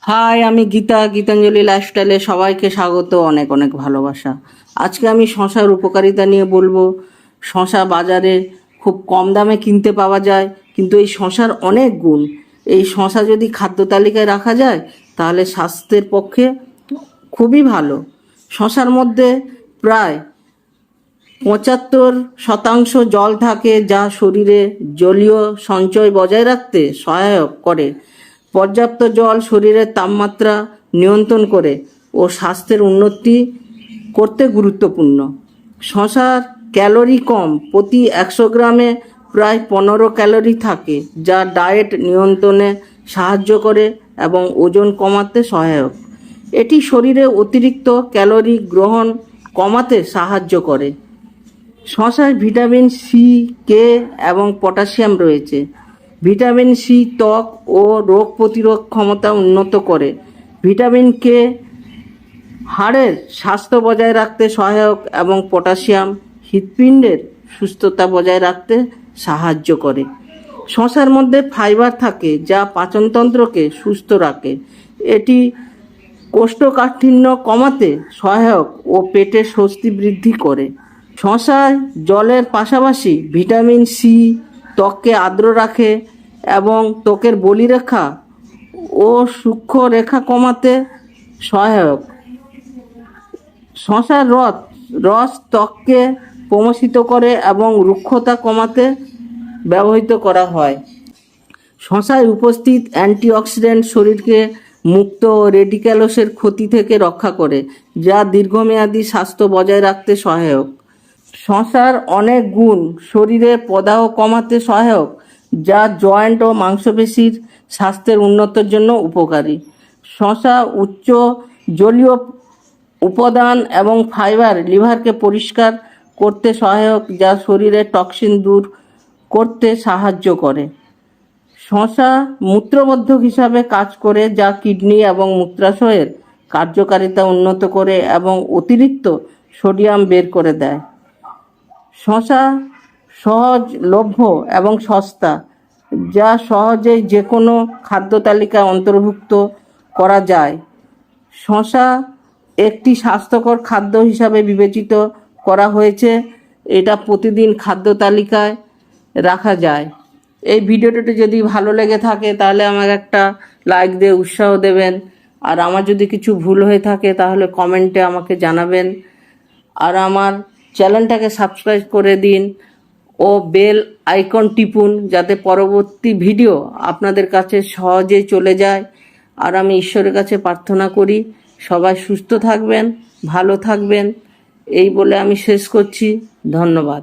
High, আমি গীতাঞ্জলি লাইফস্টাইলে সবাইকে স্বাগত, অনেক অনেক ভালোবাসা। আজকে আমি শশার উপকারিতা নিয়ে বলবো। শশা বাজারে খুব কম দামে কিনতে পাওয়া যায়, কিন্তু এই শশার অনেক গুণ। এই শশা যদি খাদ্য তালিকায় রাখা যায় তাহলে স্বাস্থ্যের পক্ষে খুবই ভালো। শশার মধ্যে প্রায় 75% জল থাকে, যা শরীরে জলীয় সঞ্চয় বজায় রাখতে সহায়ক করে। পর্যাপ্ত জল শরীরের তাপমাত্রা নিয়ন্ত্রণ করে ও স্বাস্থ্যের উন্নতি করতে গুরুত্বপূর্ণ। শশার ক্যালোরি কম, প্রতি 100 গ্রামে প্রায় 15 ক্যালোরি থাকে, যা ডায়েট নিয়ন্ত্রণে সাহায্য করে এবং ওজন কমাতে সহায়ক। এটি শরীরে অতিরিক্ত ক্যালোরি গ্রহণ কমাতে সাহায্য করে। শশায় ভিটামিন সি, কে এবং পটাশিয়াম রয়েছে। ভিটামিন সি ত্বক ও রোগ প্রতিরোধ ক্ষমতা উন্নত করে। ভিটামিন কে হাড়ের স্বাস্থ্য বজায় রাখতে সহায়ক এবং পটাশিয়াম হৃৎপিণ্ডের সুস্থতা বজায় রাখতে সাহায্য করে। শশার মধ্যে ফাইবার থাকে, যা পাচনতন্ত্রকে সুস্থ রাখে। এটি কোষ্ঠকাঠিন্য কমাতে সহায়ক ও পেটের স্বস্তি বৃদ্ধি করে। শশায় জলের পাশাপাশি ভিটামিন সি ত্বককে আর্দ্র রাখে এবং ত্বকের বলিরেখা ও সূক্ষ্ম রেখা কমাতে সহায়ক। শশার রস ত্বককে প্রমোষিত করে এবং রুক্ষতা কমাতে ব্যবহৃত করা হয়। শশায় উপস্থিত অ্যান্টিঅক্সিডেন্ট শরীরকে মুক্ত রেডিক্যালসের ক্ষতি থেকে রক্ষা করে, যা দীর্ঘমেয়াদী স্বাস্থ্য বজায় রাখতে সহায়ক। শশার অনেক গুণ শরীরে প্রদাহ কমাতে সহায়ক, যা জয়েন্ট ও মাংসপেশির স্বাস্থ্যের উন্নতির জন্য উপকারী। শশা উচ্চ জলীয় উপাদান এবং ফাইবার লিভারকে পরিষ্কার করতে সহায়ক, যা শরীরের টক্সিন দূর করতে সাহায্য করে। শশা মূত্রবর্ধক হিসাবে কাজ করে, যা কিডনি এবং মূত্রাশয়ের কার্যকারিতা উন্নত করে এবং অতিরিক্ত সোডিয়াম বের করে দেয়। শশা সহজলভ্য এবং সস্তা, যা সহজেই যে কোনো খাদ্য তালিকায় অন্তর্ভুক্ত করা যায়। শশা একটি স্বাস্থ্যকর খাদ্য হিসাবে বিবেচিত করা হয়েছে। এটা প্রতিদিন খাদ্য তালিকায় রাখা যায়। এই ভিডিওটি যদি ভালো লেগে থাকে তাহলে আমাকে একটা লাইক দিয়ে উৎসাহ দেবেন। আর আমার যদি কিছু ভুল হয়ে থাকে তাহলে কমেন্টে আমাকে জানাবেন। আর আমার চ্যানেলটাকে সাবস্ক্রাইব করে দিন ও বেল আইকন টিপুন, যাতে পরবর্তী ভিডিও আপনাদের কাছে সহজেই চলে যায়। আর আমি ঈশ্বরের কাছে প্রার্থনা করি সবাই সুস্থ থাকবেন, ভালো থাকবেন। এই বলে আমি শেষ করছি। ধন্যবাদ।